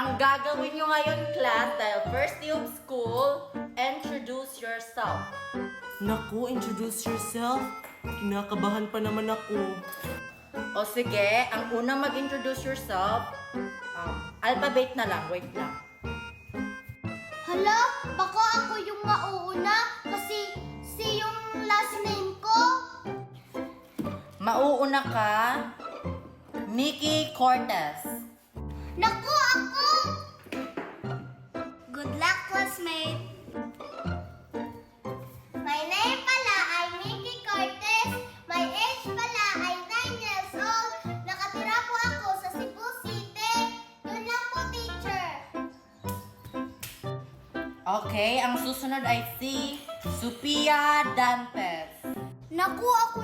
Ang gagawin nyo ngayon, class, dahil first day of school, introduce yourself. Naku, introduce yourself. Kinakabahan pa naman ako. O sige, ang unang mag-introduce yourself, alphabet na lang, wait lang. Hala, baka ako yung mauuna kasi yung last name ko. Mauuna ka, Nikki Cortez. Naku, ako! Good luck, classmate! My name pala ay Nikki Cortez. My age pala ay 9 years old. Nakatira po ako sa Cebu City. Yun lang po, teacher. Okay, ang susunod ay si Sophia Dantes. Naku, ako